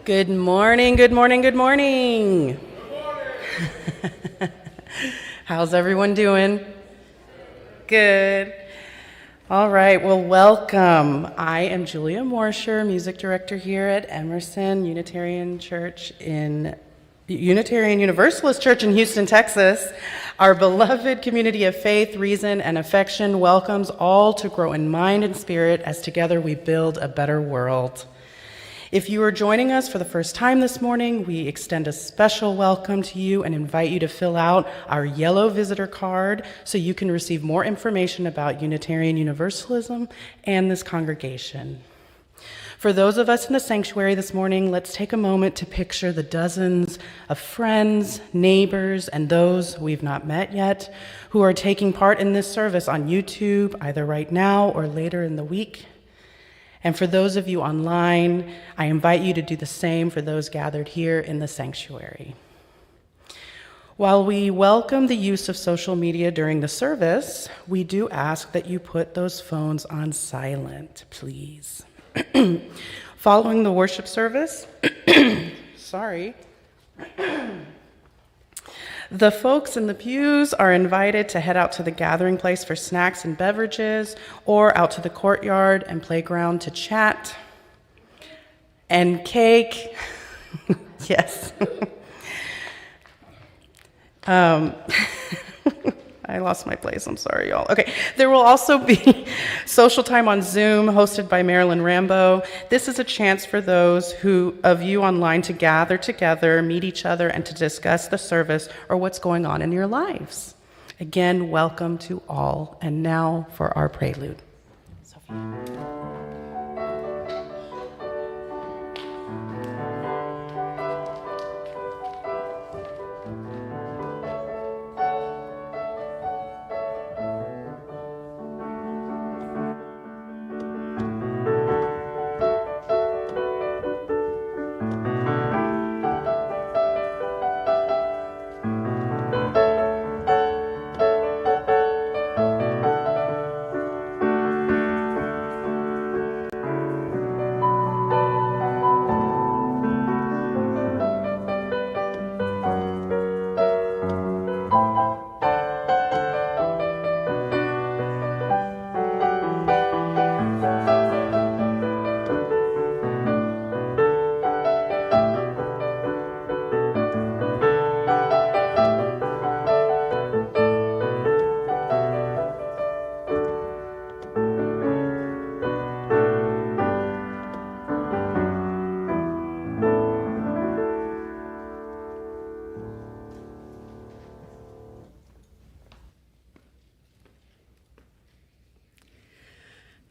Good morning, good morning, good morning. How's everyone doing? Good. All right, well, welcome. I am Julia Morsher, music director here at Emerson Unitarian Universalist Church in Houston, Texas. Our beloved community of faith, reason, and affection welcomes all to grow in mind and spirit as together we build a better world. If you are joining us for the first time this morning, we extend a special welcome to you and invite you to fill out our yellow visitor card so you can receive more information about Unitarian Universalism and this congregation. For those of us in the sanctuary this morning, let's take a moment to picture the dozens of friends, neighbors, and those we've not met yet who are taking part in this service on YouTube, either right now or later in the week. And for those of you online, I invite you to do the same for those gathered here in the sanctuary. While we welcome the use of social media during the service, we do ask that you put those phones on silent, please. Following the worship service, the folks in the pews are invited to head out to the gathering place for snacks and beverages, or out to the courtyard and playground to chat. And cake, yes. I lost my place, I'm sorry, y'all. Okay, there will also be social time on Zoom hosted by Marilyn Rambo. This is a chance for those of you online to gather together, meet each other, and to discuss the service or what's going on in your lives. Again, welcome to all. And now for our prelude. Sophie.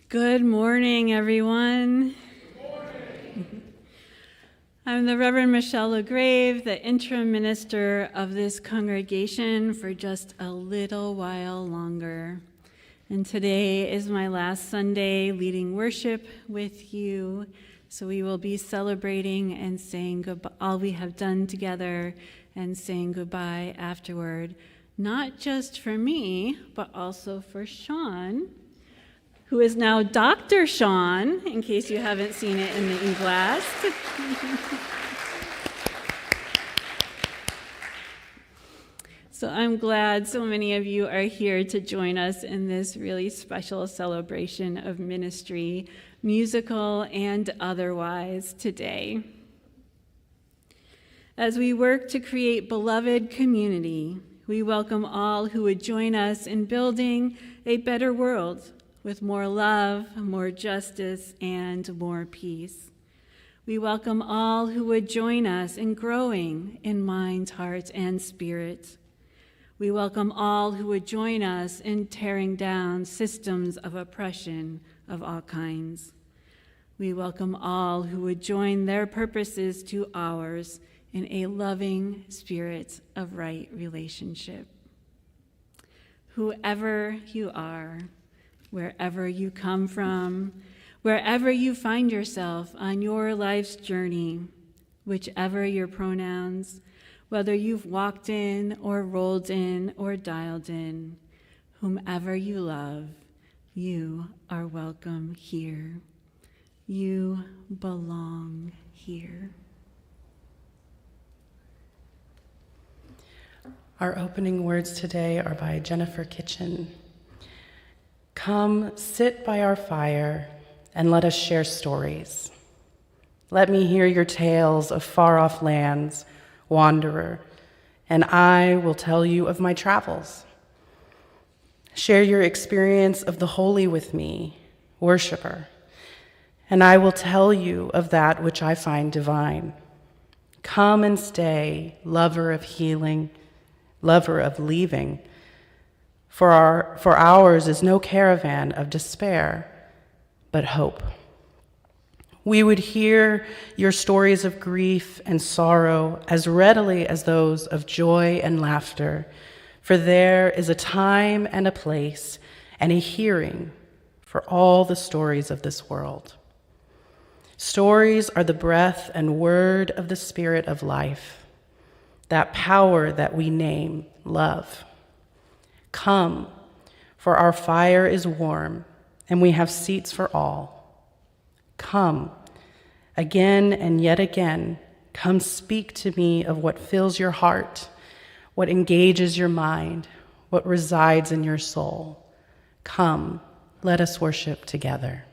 Good morning, everyone. Good morning. I'm the Reverend Michelle LaGrave, the interim minister of this congregation for just a little while longer. And today is my last Sunday leading worship with you. So we will be celebrating and saying goodbye, all we have done together, and saying goodbye afterward, not just for me, but also for Sean, who is now Dr. Sean, in case you haven't seen it in the e-blast. So I'm glad so many of you are here to join us in this really special celebration of ministry, musical and otherwise, today. As we work to create beloved community, we welcome all who would join us in building a better world, with more love, more justice, and more peace. We welcome all who would join us in growing in mind, heart, and spirit. We welcome all who would join us in tearing down systems of oppression of all kinds. We welcome all who would join their purposes to ours in a loving spirit of right relationship. Whoever you are, wherever you come from, wherever you find yourself on your life's journey, whichever your pronouns, whether you've walked in or rolled in or dialed in, whomever you love, you are welcome here. You belong here. Our opening words today are by Jennifer Kitchen. Come, sit by our fire, and let us share stories. Let me hear your tales of far-off lands, wanderer, and I will tell you of my travels. Share your experience of the holy with me, worshiper, and I will tell you of that which I find divine. Come and stay, lover of healing, lover of leaving, for ours is no caravan of despair, but hope. We would hear your stories of grief and sorrow as readily as those of joy and laughter, for there is a time and a place and a hearing for all the stories of this world. Stories are the breath and word of the Spirit of life, that power that we name love. Come, for our fire is warm, and we have seats for all. Come, again and yet again, come speak to me of what fills your heart, what engages your mind, what resides in your soul. Come, let us worship together.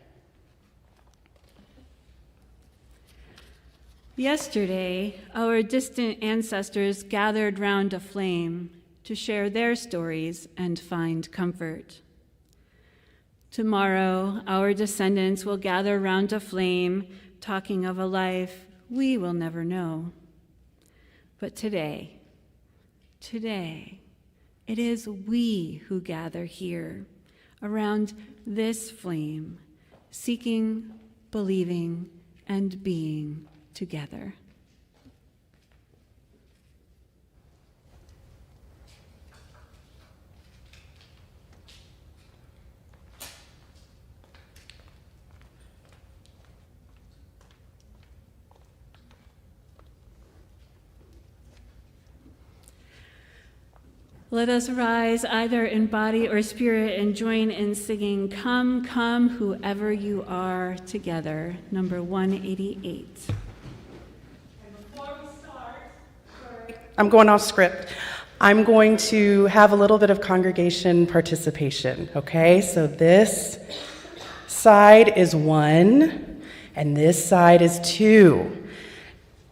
Yesterday, our distant ancestors gathered round a flame to share their stories and find comfort. Tomorrow, our descendants will gather round a flame, talking of a life we will never know. But today, it is we who gather here around this flame, seeking, believing, and being together. Let us rise either in body or spirit and join in singing Come, Come, Whoever You Are, together, number 188. I'm going off script. I'm going to have a little bit of congregation participation, okay? So this side is 1, and this side is 2.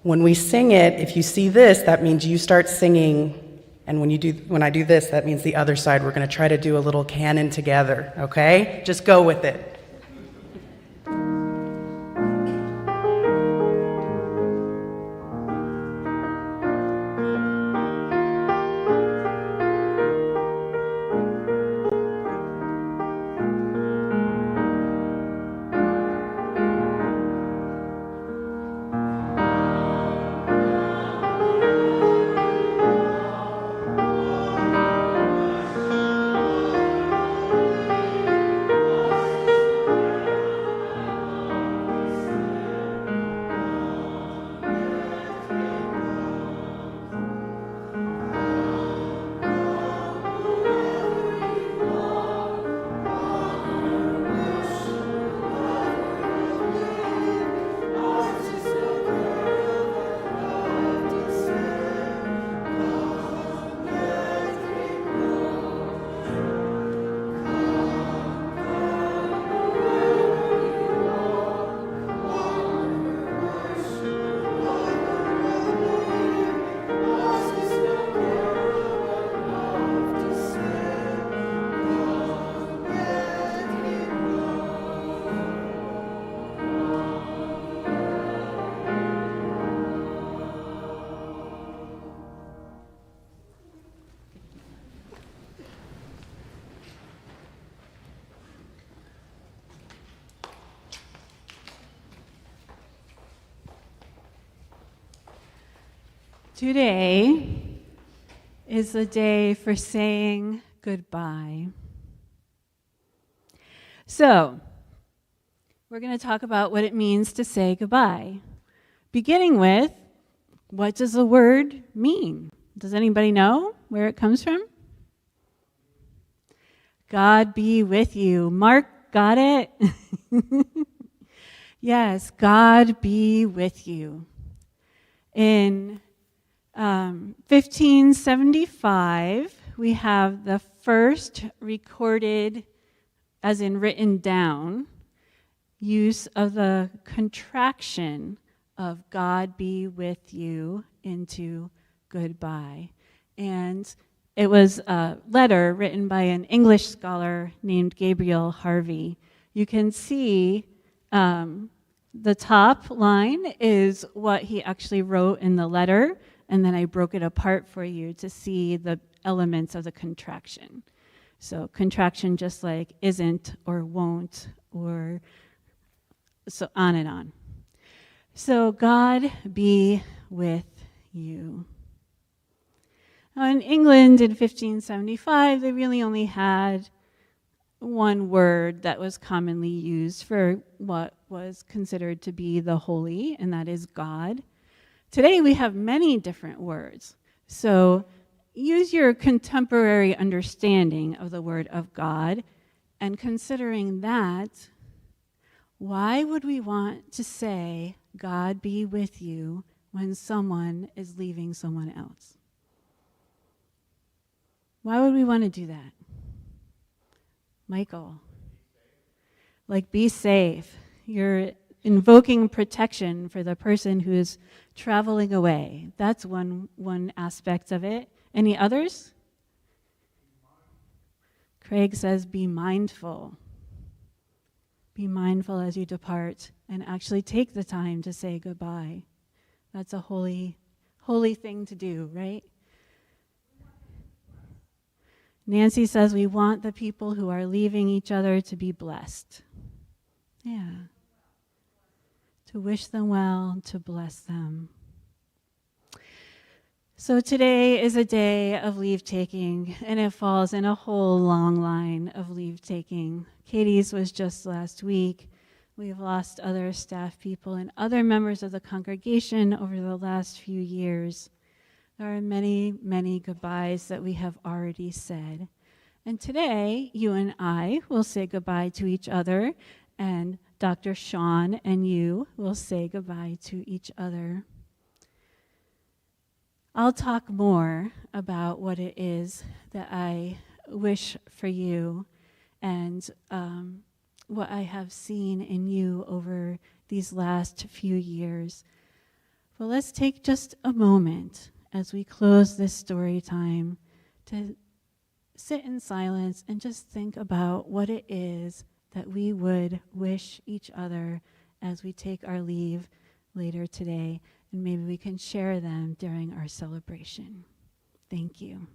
When we sing it, if you see this, that means you start singing, and when I do this, that means the other side. We're going to try to do a little canon together, okay? Just go with it. Today is the day for saying goodbye. So, we're going to talk about what it means to say goodbye, beginning with, what does the word mean? Does anybody know where it comes from? God be with you. Mark, got it? Yes, God be with you. In 1575, we have the first recorded, as in written down, use of the contraction of God be with you into goodbye. And it was a letter written by an English scholar named Gabriel Harvey. You can see the top line is what he actually wrote in the letter, and then I broke it apart for you to see the elements of the contraction. So contraction just like isn't or won't or so on and on. So God be with you. Now in England in 1575, they really only had one word that was commonly used for what was considered to be the holy, and that is God. Today we have many different words. So use your contemporary understanding of the word of God, and considering that, why would we want to say, God be with you, when someone is leaving someone else? Why would we want to do that? Michael, like be safe. You're invoking protection for the person who is traveling away. That's one aspect of it. Any others? Craig says, be mindful. Be mindful as you depart and actually take the time to say goodbye. That's a holy thing to do, right? Nancy says we want the people who are leaving each other to be blessed. Yeah. To wish them well, to bless them. So today is a day of leave taking, and it falls in a whole long line of leave taking. Katie's was just last week. We've lost other staff people and other members of the congregation over the last few years. There are many, many goodbyes that we have already said. And today, you and I will say goodbye to each other, and Dr. Sean and you will say goodbye to each other. I'll talk more about what it is that I wish for you and what I have seen in you over these last few years. But let's take just a moment as we close this story time to sit in silence and just think about what it is that we would wish each other as we take our leave later today. And maybe we can share them during our celebration. Thank you.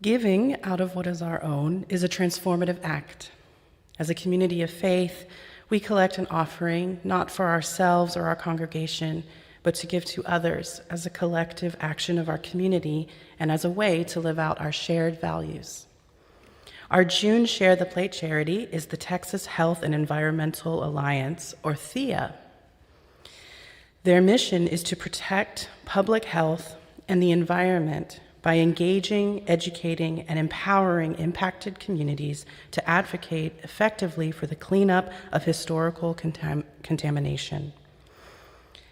Giving out of what is our own is a transformative act. As a community of faith, we collect an offering not for ourselves or our congregation, but to give to others as a collective action of our community and as a way to live out our shared values. Our June Share the Plate charity is the Texas Health and Environmental Alliance, or THEA. Their mission is to protect public health and the environment by engaging, educating, and empowering impacted communities to advocate effectively for the cleanup of historical contamination.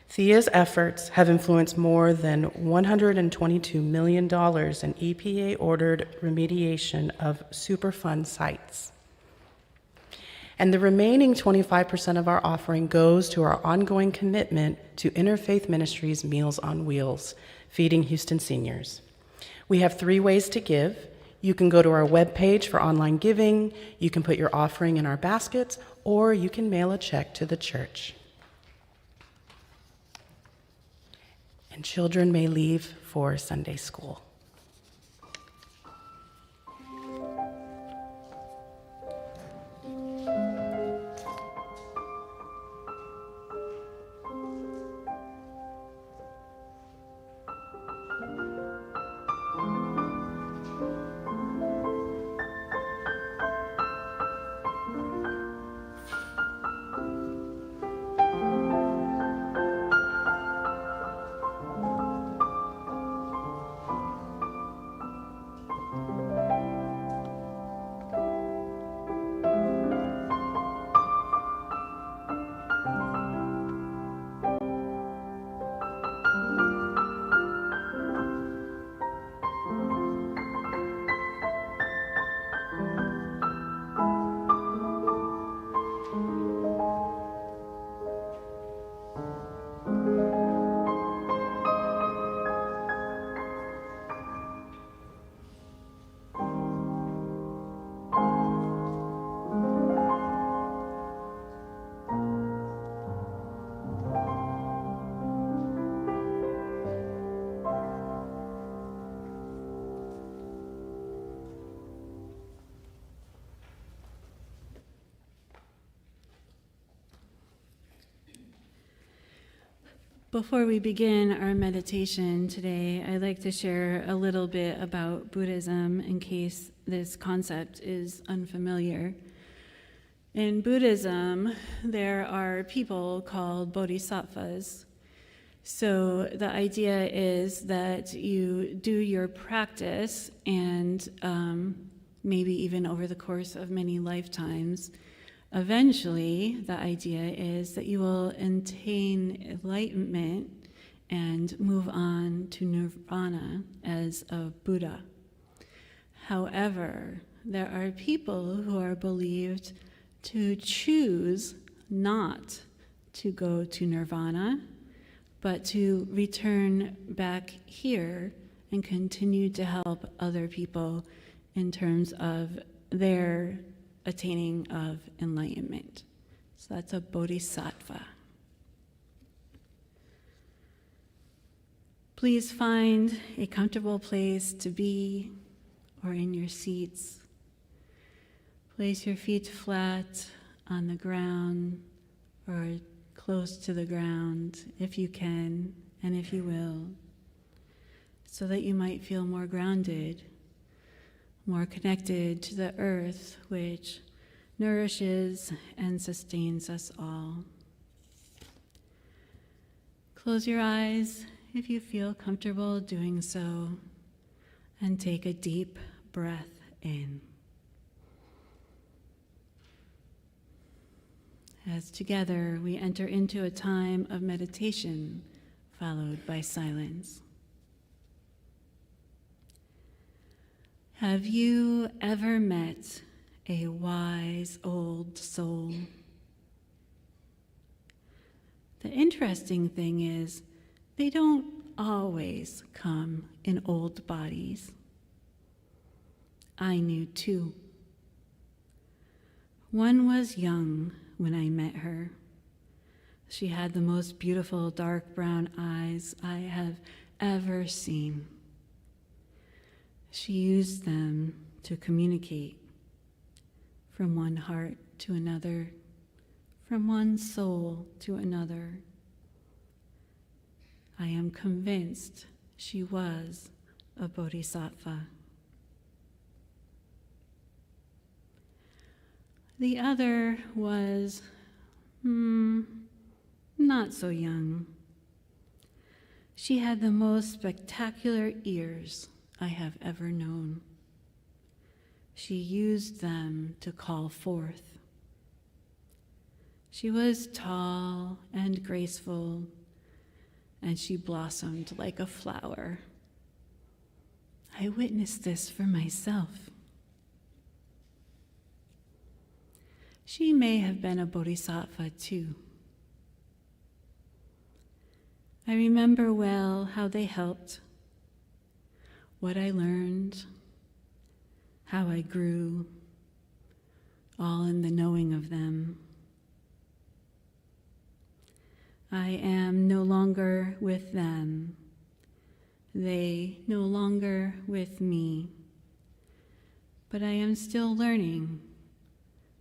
THEA's efforts have influenced more than $122 million in EPA-ordered remediation of Superfund sites. And the remaining 25% of our offering goes to our ongoing commitment to Interfaith Ministries Meals on Wheels, feeding Houston seniors. We have 3 ways to give. You can go to our webpage for online giving, you can put your offering in our baskets, or you can mail a check to the church. And children may leave for Sunday school. Before we begin our meditation today, I'd like to share a little bit about Buddhism in case this concept is unfamiliar. In Buddhism, there are people called bodhisattvas. So the idea is that you do your practice and maybe even over the course of many lifetimes, eventually the idea is that you will attain enlightenment and move on to nirvana as a Buddha. However, there are people who are believed to choose not to go to nirvana, but to return back here and continue to help other people in terms of their attaining of enlightenment. So that's a bodhisattva. Please find a comfortable place to be or in your seats. Place your feet flat on the ground or close to the ground if you can and if you will, so that you might feel more grounded, more connected to the earth which nourishes and sustains us all. Close your eyes if you feel comfortable doing so, and take a deep breath in. As together we enter into a time of meditation, followed by silence. Have you ever met a wise old soul? The interesting thing is, they don't always come in old bodies. I knew two. One was young when I met her. She had the most beautiful dark brown eyes I have ever seen. She used them to communicate from one heart to another, from one soul to another. I am convinced she was a bodhisattva. The other was not so young. She had the most spectacular ears I have ever known. She used them to call forth. She was tall and graceful, and she blossomed like a flower. I witnessed this for myself. She may have been a bodhisattva too. I remember well how they helped, what I learned, how I grew, all in the knowing of them. I am no longer with them, they no longer with me, but I am still learning,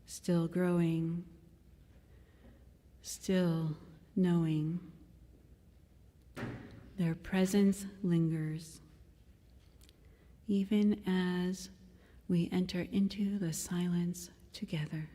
still growing, still knowing. Their presence lingers, even as we enter into the silence together.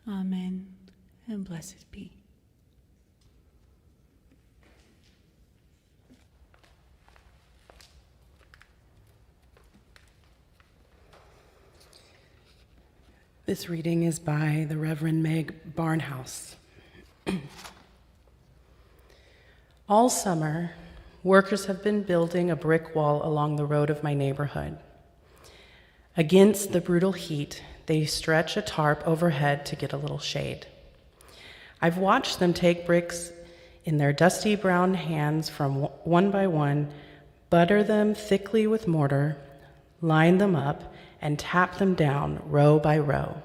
Amen, and blessed be. This reading is by the Reverend Meg Barnhouse. All summer, workers have been building a brick wall along the road of my neighborhood. Against the brutal heat, they stretch a tarp overhead to get a little shade. I've watched them take bricks in their dusty brown hands from one by one, butter them thickly with mortar, line them up, and tap them down row by row.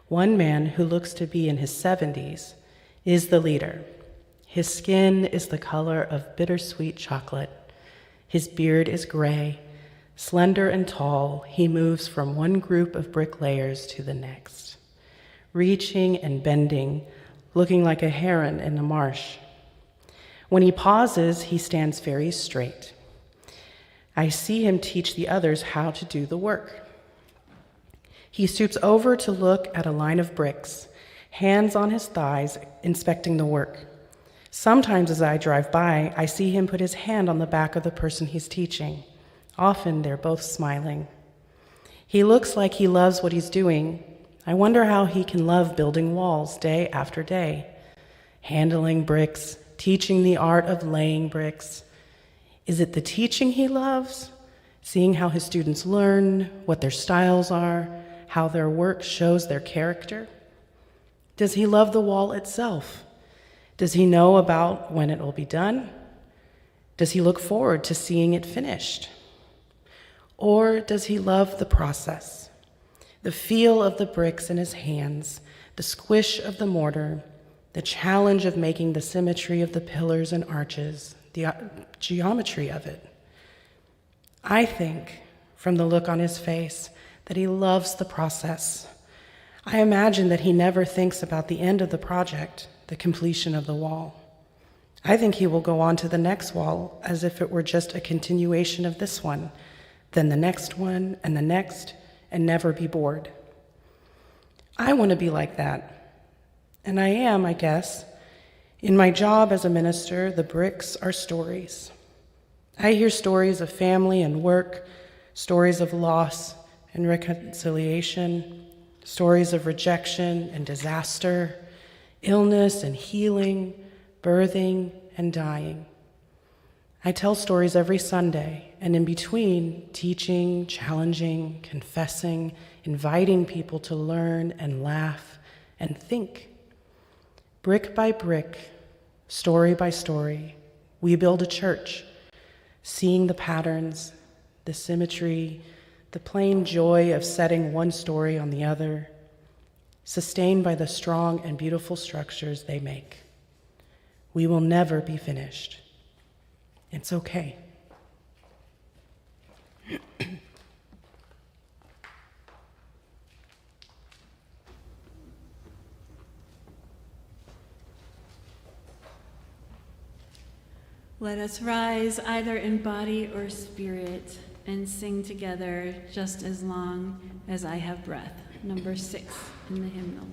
One man, who looks to be in his 70s, is the leader. His skin is the color of bittersweet chocolate. His beard is gray. Slender and tall, he moves from one group of bricklayers to the next, reaching and bending, looking like a heron in the marsh. When he pauses, he stands very straight. I see him teach the others how to do the work. He stoops over to look at a line of bricks, hands on his thighs, inspecting the work. Sometimes as I drive by, I see him put his hand on the back of the person he's teaching. Often they're both smiling. He looks like he loves what he's doing. I wonder how he can love building walls day after day, handling bricks, teaching the art of laying bricks. Is it the teaching he loves? Seeing how his students learn, what their styles are, how their work shows their character? Does he love the wall itself? Does he know about when it will be done? Does he look forward to seeing it finished? Or does he love the process, the feel of the bricks in his hands, the squish of the mortar, the challenge of making the symmetry of the pillars and arches, the geometry of it? I think, from the look on his face, that he loves the process. I imagine that he never thinks about the end of the project, the completion of the wall. I think he will go on to the next wall as if it were just a continuation of this one, then the next one, and the next, and never be bored. I want to be like that. And I am, I guess. In my job as a minister, the bricks are stories. I hear stories of family and work, stories of loss and reconciliation, stories of rejection and disaster, illness and healing, birthing and dying. I tell stories every Sunday, and in between, teaching, challenging, confessing, inviting people to learn and laugh and think. Brick by brick, story by story, we build a church, seeing the patterns, the symmetry, the plain joy of setting one story on the other, sustained by the strong and beautiful structures they make. We will never be finished. It's okay. Let us rise either in body or spirit and sing together just as long as I have breath. Number 6 in the hymnal.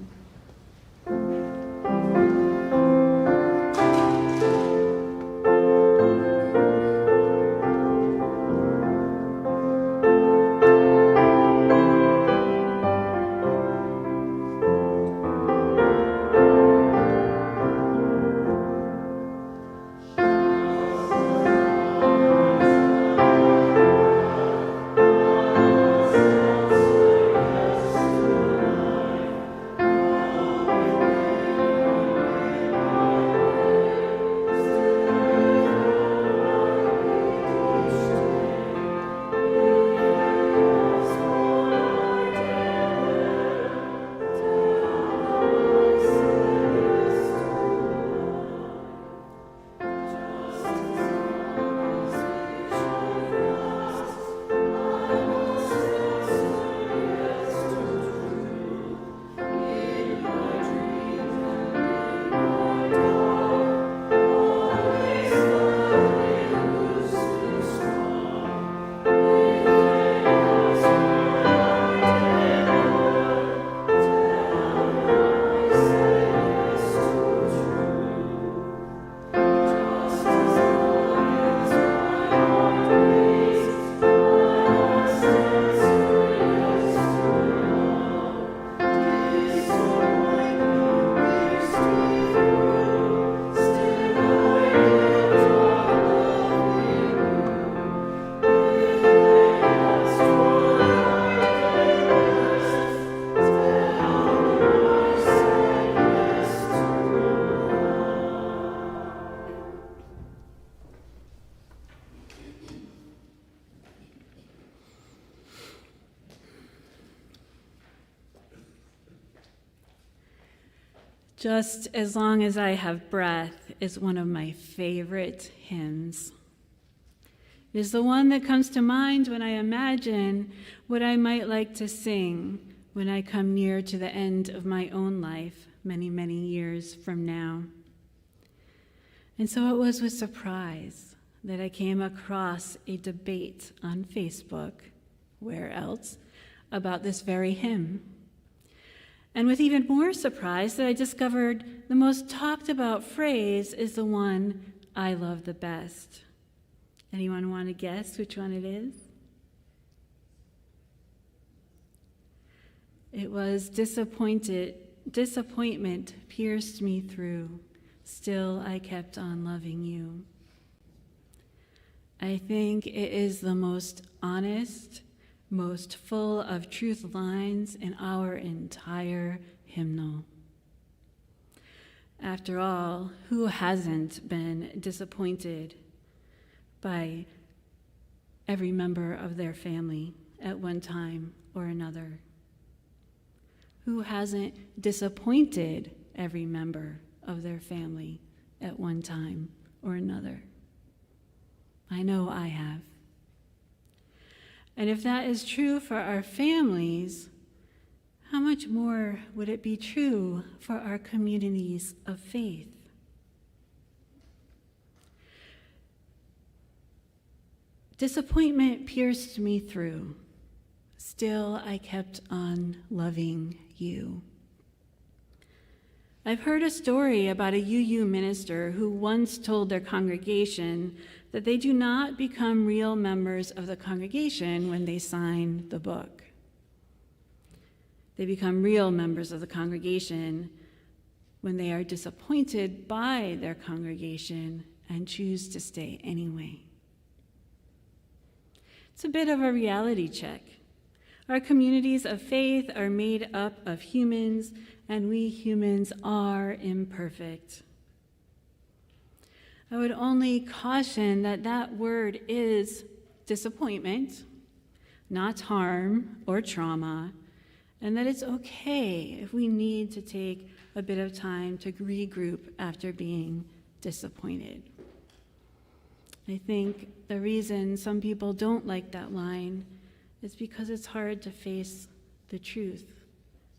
Just as Long as I Have Breath is one of my favorite hymns. It is the one that comes to mind when I imagine what I might like to sing when I come near to the end of my own life many, many years from now. And so it was with surprise that I came across a debate on Facebook, where else, about this very hymn. And with even more surprise that I discovered the most talked about phrase is the one I love the best. Anyone want to guess which one it is? It was disappointment pierced me through, still I kept on loving you. I think it is the most honest, most full of truth lines in our entire hymnal. After all, who hasn't been disappointed by every member of their family at one time or another? Who hasn't disappointed every member of their family at one time or another? I know I have. And if that is true for our families, how much more would it be true for our communities of faith? Disappointment pierced me through. Still, I kept on loving you. I've heard a story about a UU minister who once told their congregation that they do not become real members of the congregation when they sign the book. They become real members of the congregation when they are disappointed by their congregation and choose to stay anyway. It's a bit of a reality check. Our communities of faith are made up of humans, and we humans are imperfect. I would only caution that that word is disappointment, not harm or trauma, and that it's okay if we need to take a bit of time to regroup after being disappointed. I think the reason some people don't like that line is because it's hard to face the truth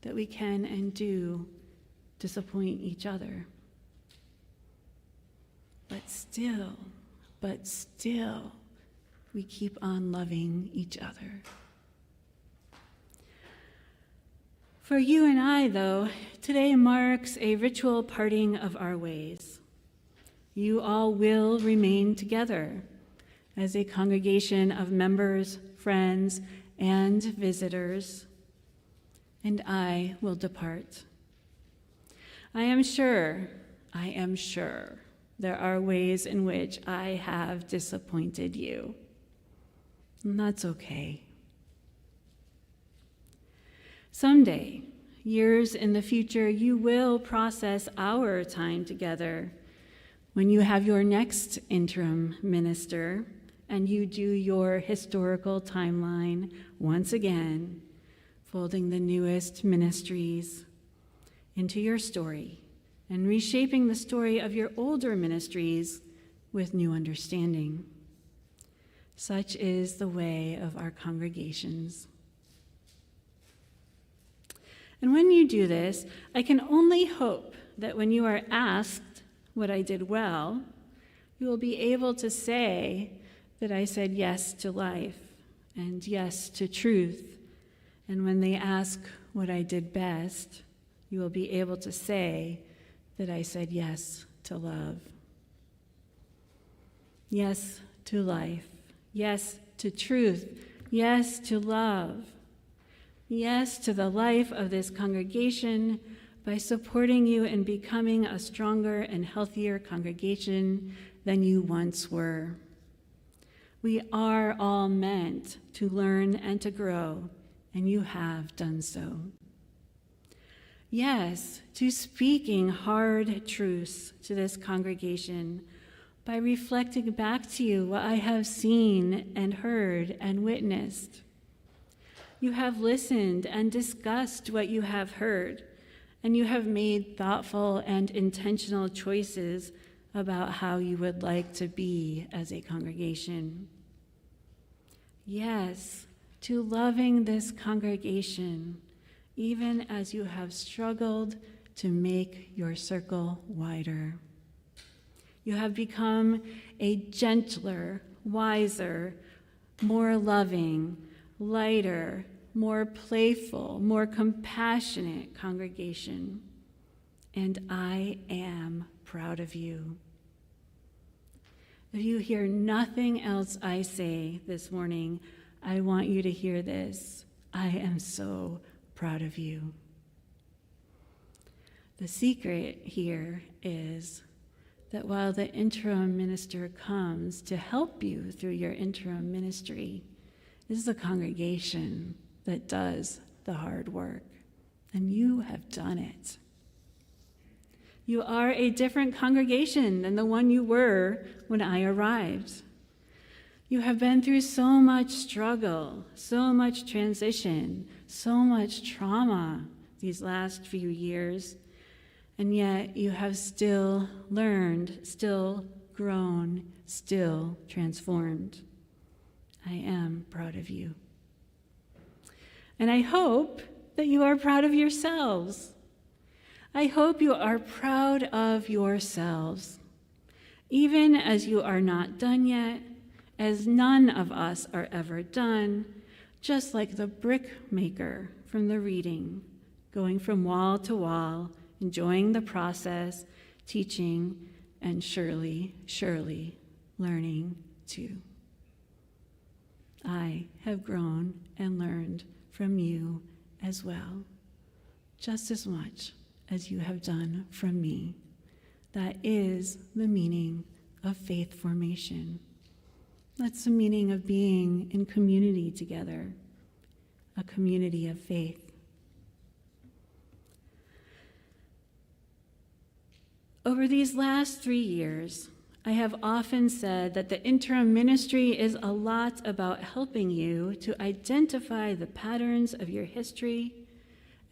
that we can and do disappoint each other. But still, we keep on loving each other. For you and I, though, today marks a ritual parting of our ways. You all will remain together as a congregation of members, friends, and visitors, and I will depart. I am sure there are ways in which I have disappointed you, and that's okay. Someday, years in the future, you will process our time together when you have your next interim minister and you do your historical timeline once again, folding the newest ministries into your story and reshaping the story of your older ministries with new understanding. Such is the way of our congregations. And when you do this, I can only hope that when you are asked what I did well, you will be able to say that I said yes to life and yes to truth. And when they ask what I did best, you will be able to say that I said yes to love. Yes to life. Yes to truth. Yes to love. Yes to the life of this congregation by supporting you in becoming a stronger and healthier congregation than you once were. We are all meant to learn and to grow, and you have done so. Yes, to speaking hard truths to this congregation by reflecting back to you what I have seen and heard and witnessed. You have listened and discussed what you have heard and you have made thoughtful and intentional choices about how you would like to be as a congregation. Yes, to loving this congregation, even as you have struggled to make your circle wider. You have become a gentler, wiser, more loving, lighter, more playful, more compassionate congregation. And I am proud of you. If you hear nothing else I say this morning, I want you to hear this. I am so proud of you. The secret here is that while the interim minister comes to help you through your interim ministry, this is the congregation that does the hard work, and you have done it. You are a different congregation than the one you were when I arrived. You have been through so much struggle, so much transition, so much trauma these last few years, and yet you have still learned, still grown, still transformed. I am proud of you. And I hope that you are proud of yourselves. I hope you are proud of yourselves, even as you are not done yet, as none of us are ever done, just like the brick maker from the reading, going from wall to wall, enjoying the process, teaching, and surely, surely learning too. I have grown and learned from you as well, just as much as you have done from me. That is the meaning of faith formation. That's the meaning of being in community together, a community of faith. Over these last 3 years, I have often said that the interim ministry is a lot about helping you to identify the patterns of your history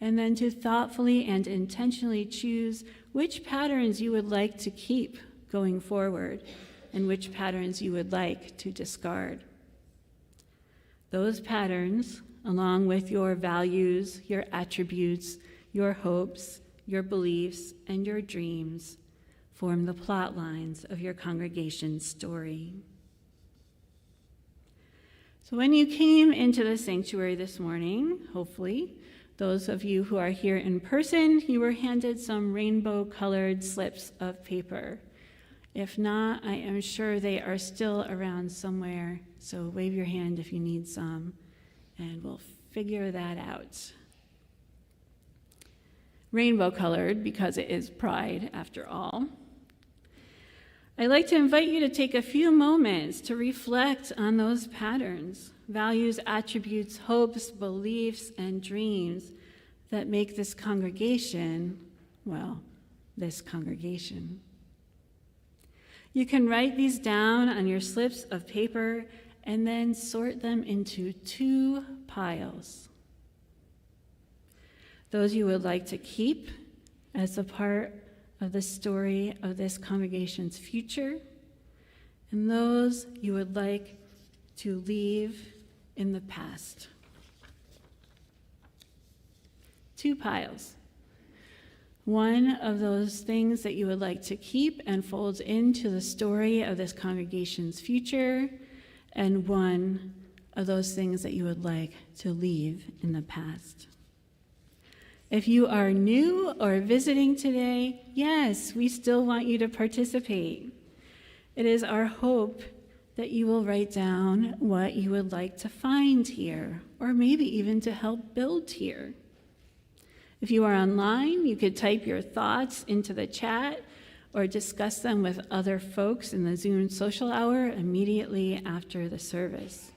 and then to thoughtfully and intentionally choose which patterns you would like to keep going forward and which patterns you would like to discard. Those patterns, along with your values, your attributes, your hopes, your beliefs, and your dreams, form the plot lines of your congregation's story. So when you came into the sanctuary this morning, hopefully, those of you who are here in person, you were handed some rainbow-colored slips of paper. If not, I am sure they are still around somewhere, so wave your hand if you need some, and we'll figure that out. Rainbow-colored because it is Pride, after all. I'd like to invite you to take a few moments to reflect on those patterns, values, attributes, hopes, beliefs, and dreams that make this congregation, well, this congregation. You can write these down on your slips of paper and then sort them into 2 piles. Those you would like to keep as a part of the story of this congregation's future, and those you would like to leave in the past. 2 piles. One of those things that you would like to keep and fold into the story of this congregation's future, and one of those things that you would like to leave in the past. If you are new or visiting today, yes, we still want you to participate. It is our hope that you will write down what you would like to find here, or maybe even to help build here. If you are online, you could type your thoughts into the chat or discuss them with other folks in the Zoom social hour immediately after the service.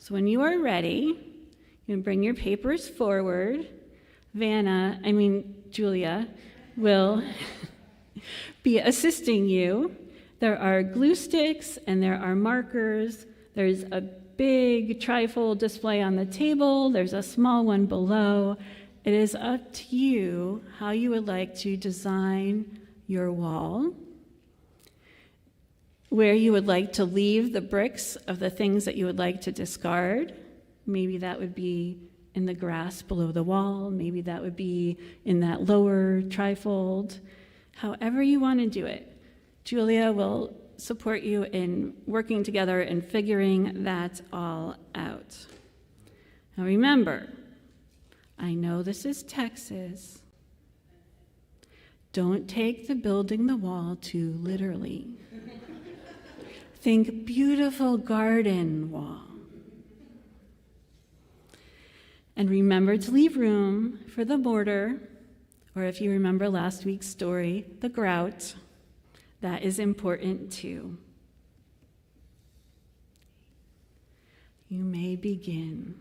So when you are ready, you can bring your papers forward. Julia will be assisting you. There are glue sticks and there are markers. There's a big trifold display on the table. There's a small one below. It is up to you how you would like to design your wall, where you would like to leave the bricks of the things that you would like to discard. Maybe that would be in the grass below the wall. Maybe that would be in that lower trifold. However you want to do it, Julia will support you in working together and figuring that all out. Now remember, I know this is Texas. Don't take the building the wall too literally. Think beautiful garden wall. And remember to leave room for the mortar, or if you remember last week's story, the grout. That is important too. You may begin.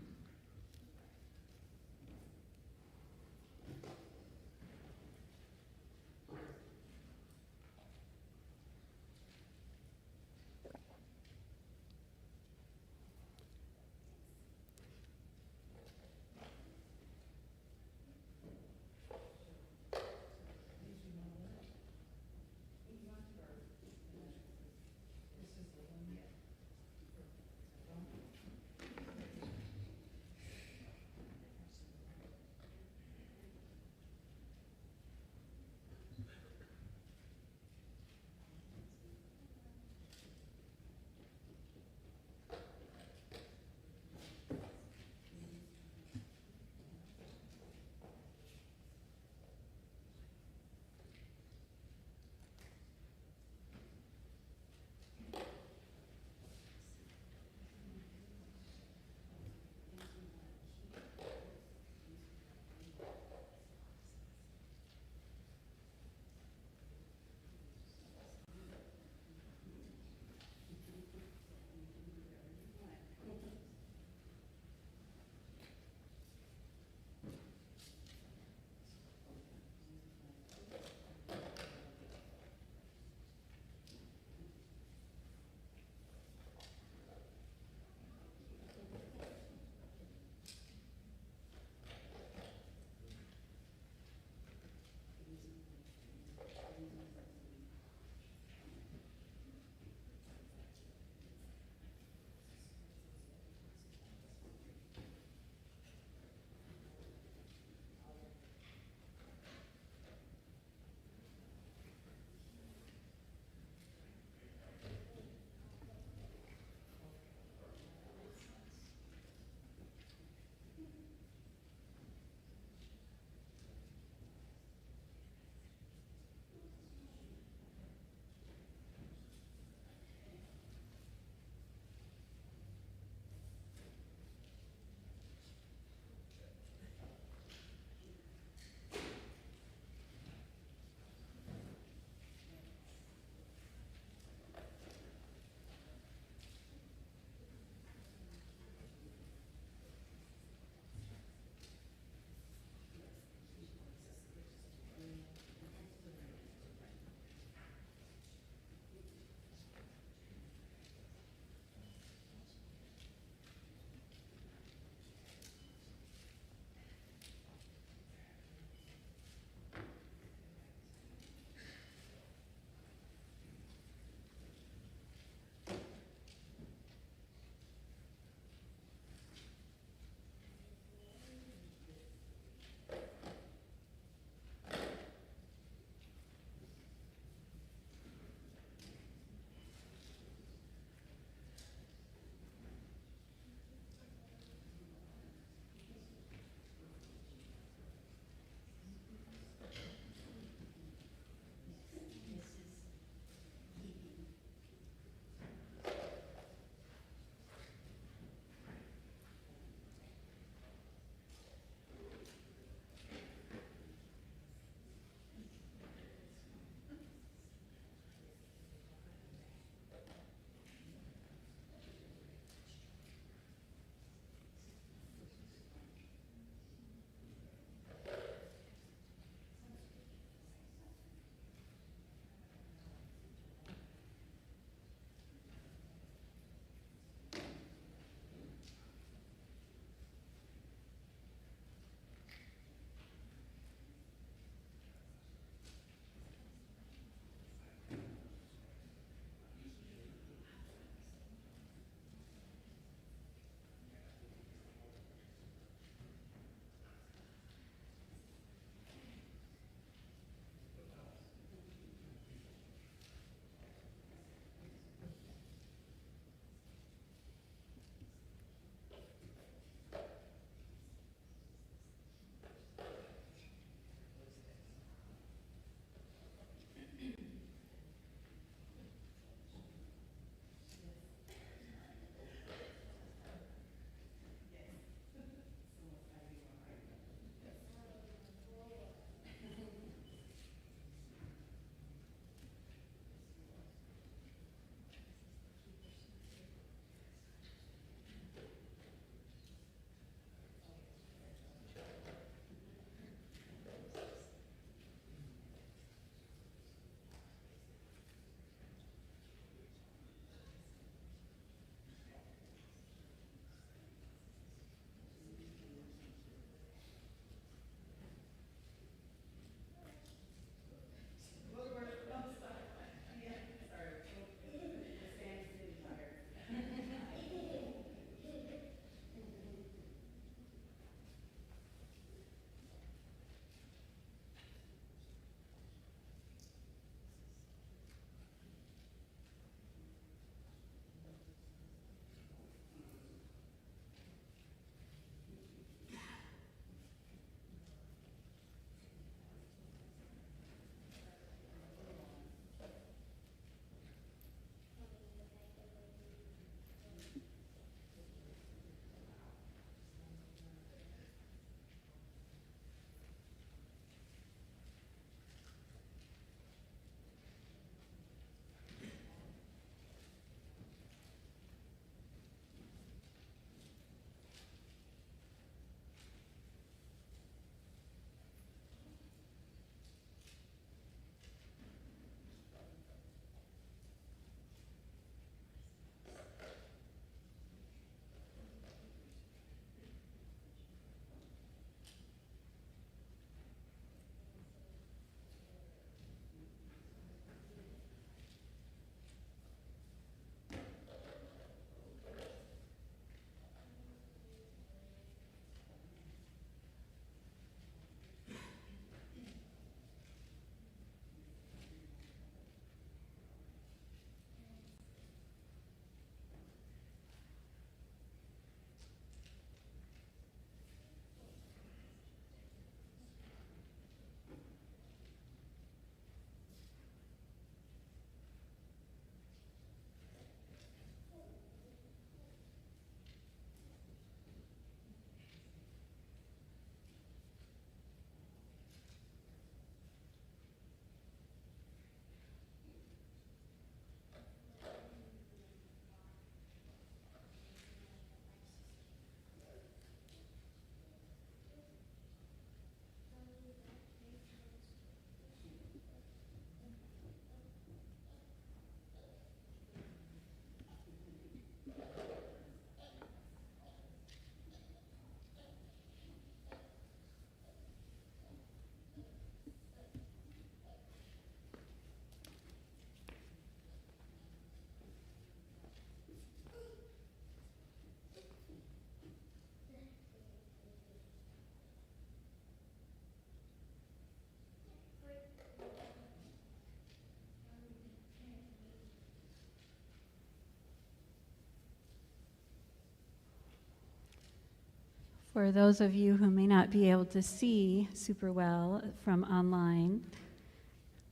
For those of you who may not be able to see super well from online,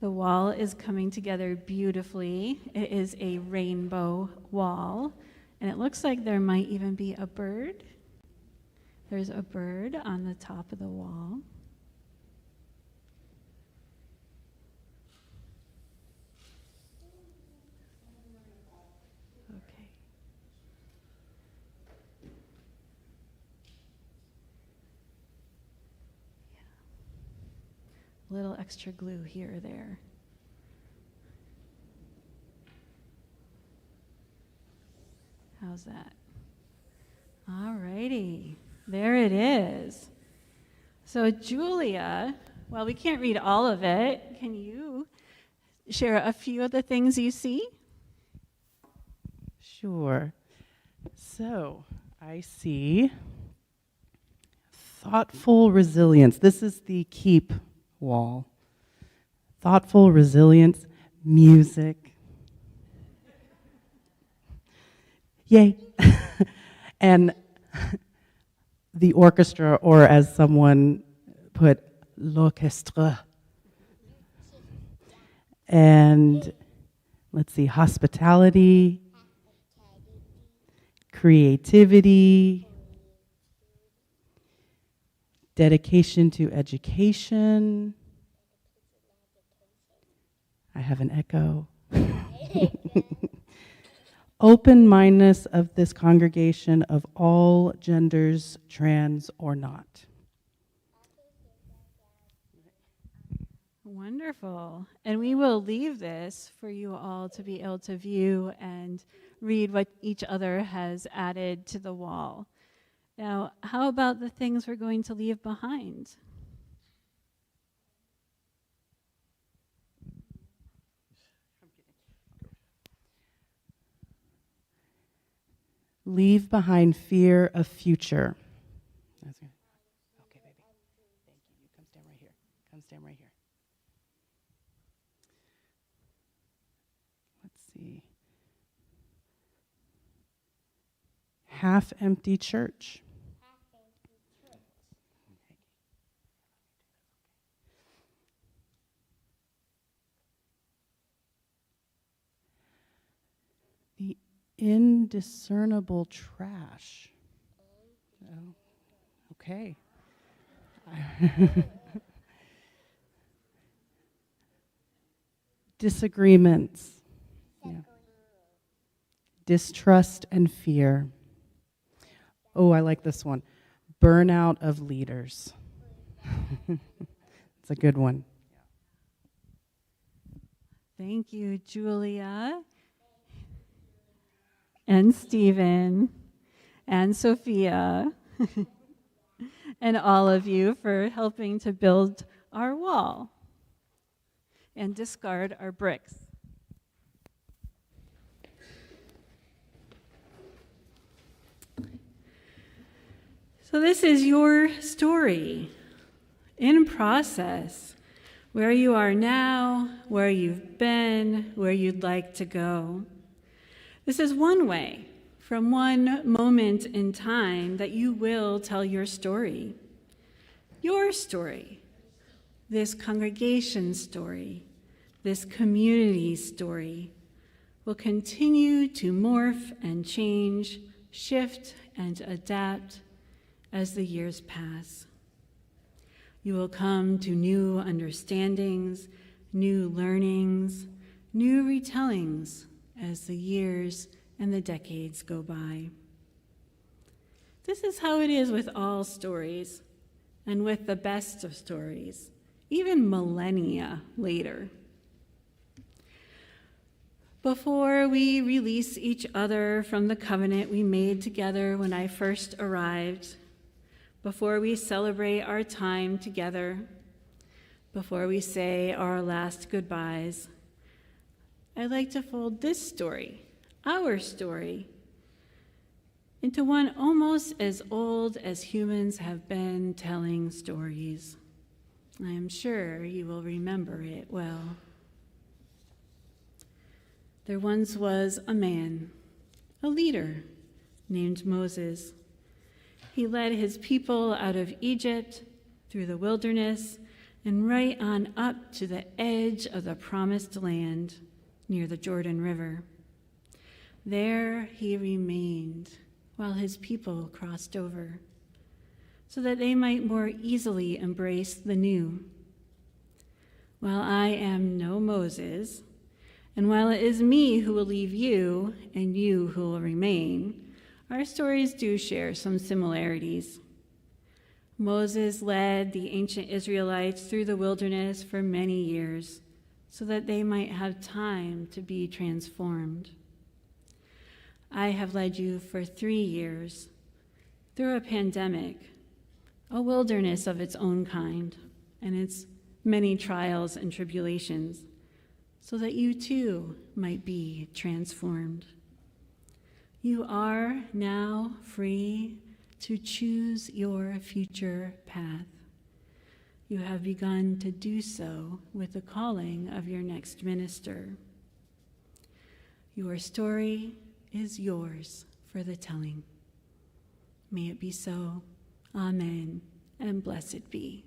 the wall is coming together beautifully. It is a rainbow wall, and it looks like there might even be a bird. There's a bird on the top of the wall. Okay. A little extra glue here or there. How's that? All righty, there it is. So Julia, well, we can't read all of it. Can you share a few of the things you see? Sure. So I see thoughtful resilience. This is the keep wall. Thoughtful resilience, music. Yay. And the orchestra, or as someone put, l'orchestre. And let's see, hospitality, creativity, dedication to education. I have an echo. Open-mindedness of this congregation of all genders, trans or not. Wonderful. And we will leave this for you all to be able to view and read what each other has added to the wall. Now, how about the things we're going to leave behind? Leave behind fear of future. Okay, baby. Thank you. You come stand right here. Come stand right here. Let's see. Half-empty church. The indiscernible trash. Oh, okay. Disagreements. Yeah. Distrust and fear. Oh, I like this one. Burnout of leaders. It's a good one. Thank you, Julia, and Stephen, and Sophia, and all of you for helping to build our wall and discard our bricks. So this is your story in process, where you are now, where you've been, where you'd like to go. This is one way, from one moment in time, that you will tell your story. Your story, this congregation's story, this community's story, will continue to morph and change, shift and adapt as the years pass. You will come to new understandings, new learnings, new retellings as the years and the decades go by. This is how it is with all stories, and with the best of stories, even millennia later. Before we release each other from the covenant we made together when I first arrived, before we celebrate our time together, before we say our last goodbyes, I'd like to fold this story, our story, into one almost as old as humans have been telling stories. I am sure you will remember it well. There once was a man, a leader, named Moses. He led his people out of Egypt, through the wilderness, and right on up to the edge of the promised land near the Jordan River. There he remained while his people crossed over, so that they might more easily embrace the new. While I am no Moses, and while it is me who will leave you and you who will remain, our stories do share some similarities. Moses led the ancient Israelites through the wilderness for many years so that they might have time to be transformed. I have led you for 3 years through a pandemic, a wilderness of its own kind, and its many trials and tribulations, so that you too might be transformed. You are now free to choose your future path. You have begun to do so with the calling of your next minister. Your story is yours for the telling. May it be so. Amen, and blessed be.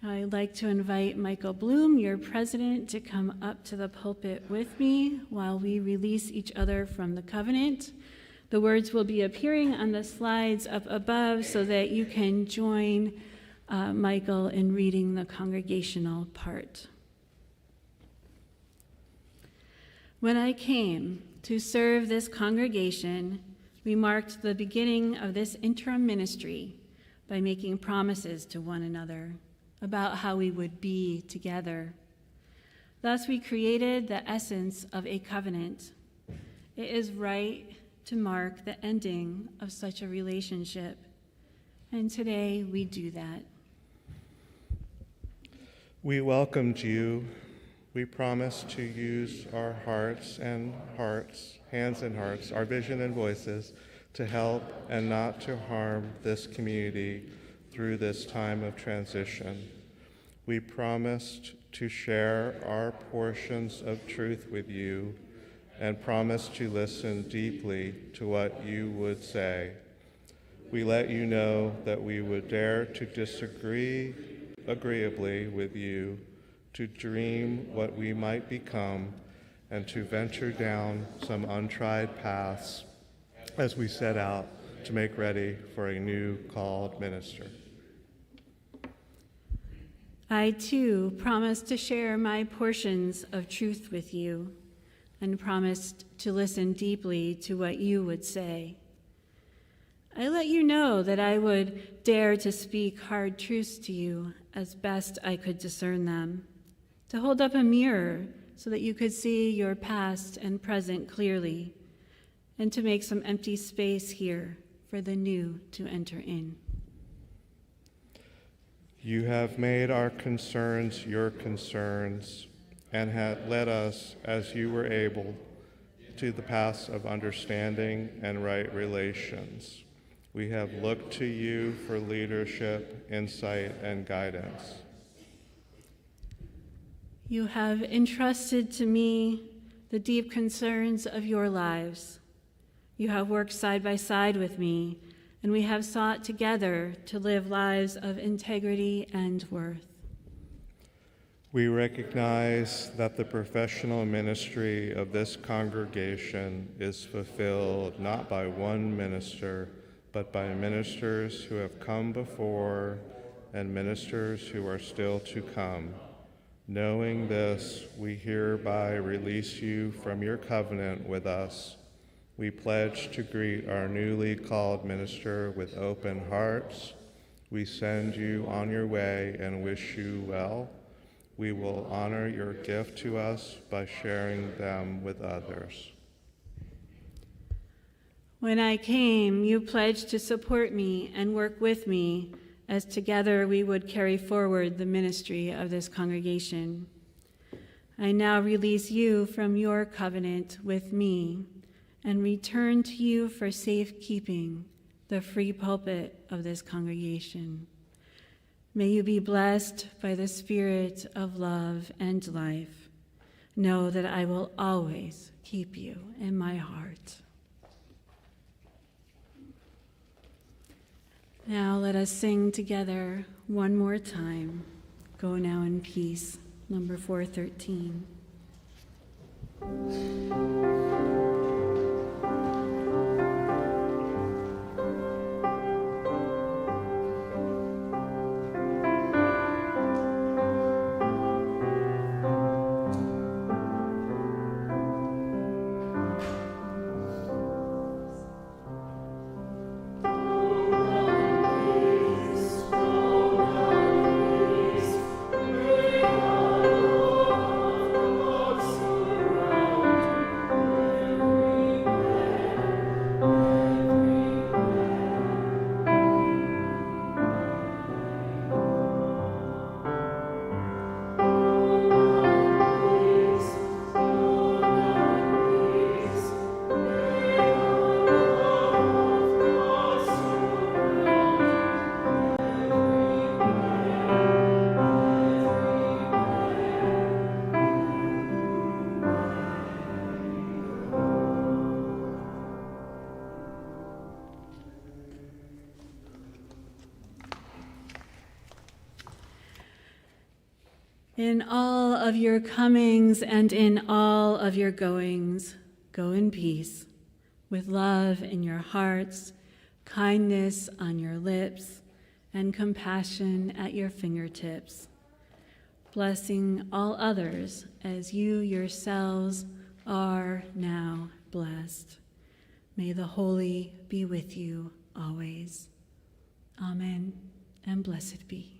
I'd like to invite Michael Bloom, your president, to come up to the pulpit with me while we release each other from the covenant. The words will be appearing on the slides up above so that you can join Michael in reading the congregational part. When I came to serve this congregation, we marked the beginning of this interim ministry by making promises to one another about how we would be together. Thus, we created the essence of a covenant. It is right to mark the ending of such a relationship, and today we do that. We welcomed you. We promise to use our hands and hearts, our vision and voices to help and not to harm this community through this time of transition. We promised to share our portions of truth with you and promised to listen deeply to what you would say. We let you know that we would dare to disagree agreeably with you, to dream what we might become, and to venture down some untried paths as we set out to make ready for a new called minister. I too promised to share my portions of truth with you and promised to listen deeply to what you would say. I let you know that I would dare to speak hard truths to you as best I could discern them, to hold up a mirror so that you could see your past and present clearly, and to make some empty space here for the new to enter in. You have made our concerns your concerns and had led us, as you were able, to the paths of understanding and right relations. We have looked to you for leadership, insight, and guidance. You have entrusted to me the deep concerns of your lives. You have worked side by side with me, and we have sought together to live lives of integrity and worth. We recognize that the professional ministry of this congregation is fulfilled not by one minister, but by ministers who have come before and ministers who are still to come. Knowing this, we hereby release you from your covenant with us. We pledge to greet our newly called minister with open hearts. We send you on your way and wish you well. We will honor your gift to us by sharing them with others. When I came, you pledged to support me and work with me as together we would carry forward the ministry of this congregation. I now release you from your covenant with me and return to you for safekeeping the free pulpit of this congregation. May you be blessed by the Spirit of love and life. Know that I will always keep you in my heart. Now let us sing together one more time. Go now in peace, number 413. In all of your comings and in all of your goings, go in peace, with love in your hearts, kindness on your lips, and compassion at your fingertips, blessing all others as you yourselves are now blessed. May the Holy be with you always. Amen, and blessed be.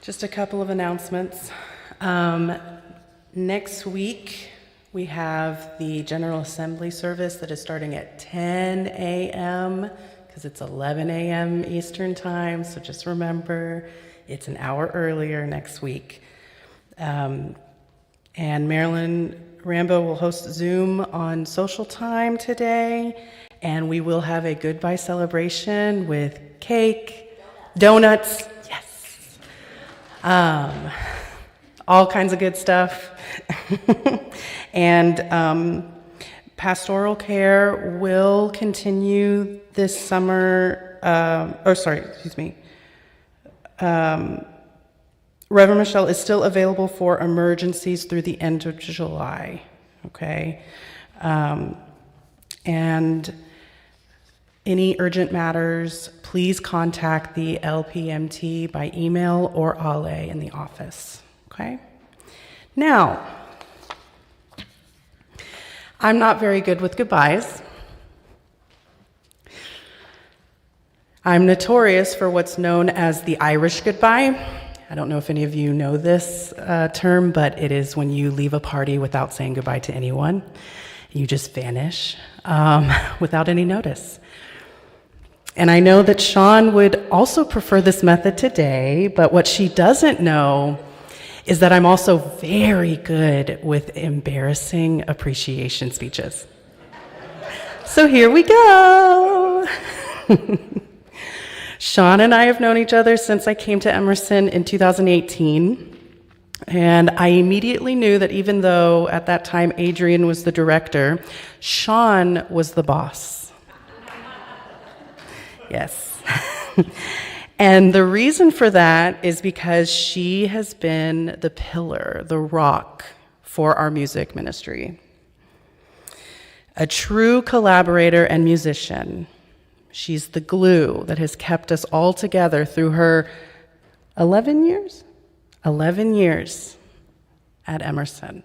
Just a couple of announcements. Next week, we have the General Assembly service that is starting at 10 a.m. because it's 11 a.m. Eastern Time, so just remember it's an hour earlier next week. And Marilyn Rambo will host Zoom on social time today, and we will have a goodbye celebration with cake, donuts, yes, All kinds of good stuff. And pastoral care will continue this summer, Reverend Michelle is still available for emergencies through the end of July, okay? And any urgent matters, please contact the LPMT by email or Ale in the office, okay? Now, I'm not very good with goodbyes. I'm notorious for what's known as the Irish goodbye. I don't know if any of you know this term, but it is when you leave a party without saying goodbye to anyone. You just vanish without any notice. And I know that Sean would also prefer this method today, but what she doesn't know is that I'm also very good with embarrassing appreciation speeches. So here we go. Sean and I have known each other since I came to Emerson in 2018, and I immediately knew that even though at that time Adrian was the director, Sean was the boss. Yes. And the reason for that is because she has been the pillar, the rock for our music ministry. A true collaborator and musician. She's the glue that has kept us all together through her 11 years? 11 years at Emerson.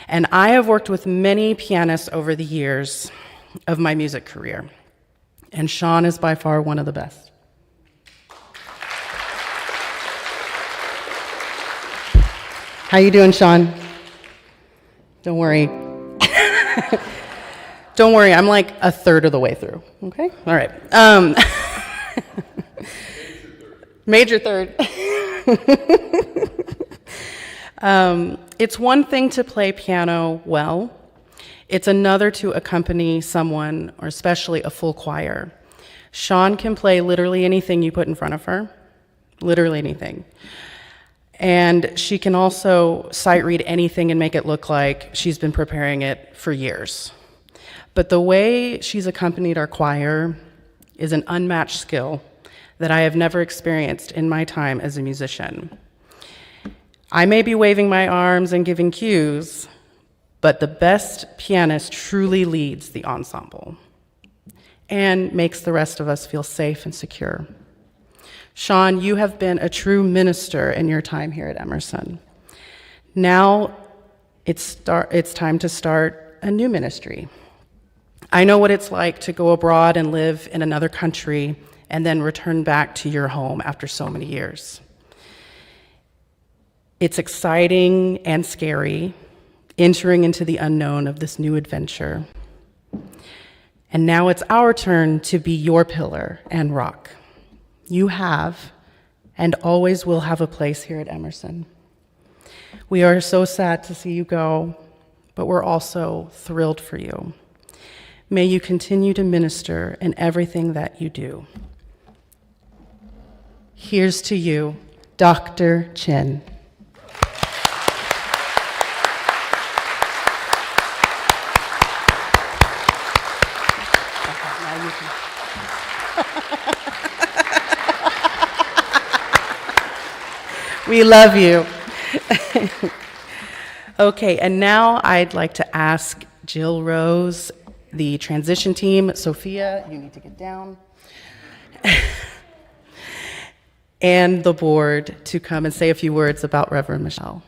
And I have worked with many pianists over the years of my music career. And Sean is by far one of the best. How you doing, Sean? Don't worry. Don't worry, I'm like a third of the way through, okay? All right. Major third. It's one thing to play piano well. It's another to accompany someone, or especially a full choir. Sean can play literally anything you put in front of her, literally anything. And she can also sight read anything and make it look like she's been preparing it for years. But the way she's accompanied our choir is an unmatched skill that I have never experienced in my time as a musician. I may be waving my arms and giving cues, but the best pianist truly leads the ensemble and makes the rest of us feel safe and secure. Sean, you have been a true minister in your time here at Emerson. Now it's time to start a new ministry. I know what it's like to go abroad and live in another country and then return back to your home after so many years. It's exciting and scary, entering into the unknown of this new adventure. And now it's our turn to be your pillar and rock. You have and always will have a place here at Emerson. We are so sad to see you go, but we're also thrilled for you. May you continue to minister in everything that you do. Here's to you, Dr. Chin. We love you. Okay, and now I'd like to ask Jill Rose, the transition team. Sophia, you need to get down. And the board to come and say a few words about Reverend Michelle.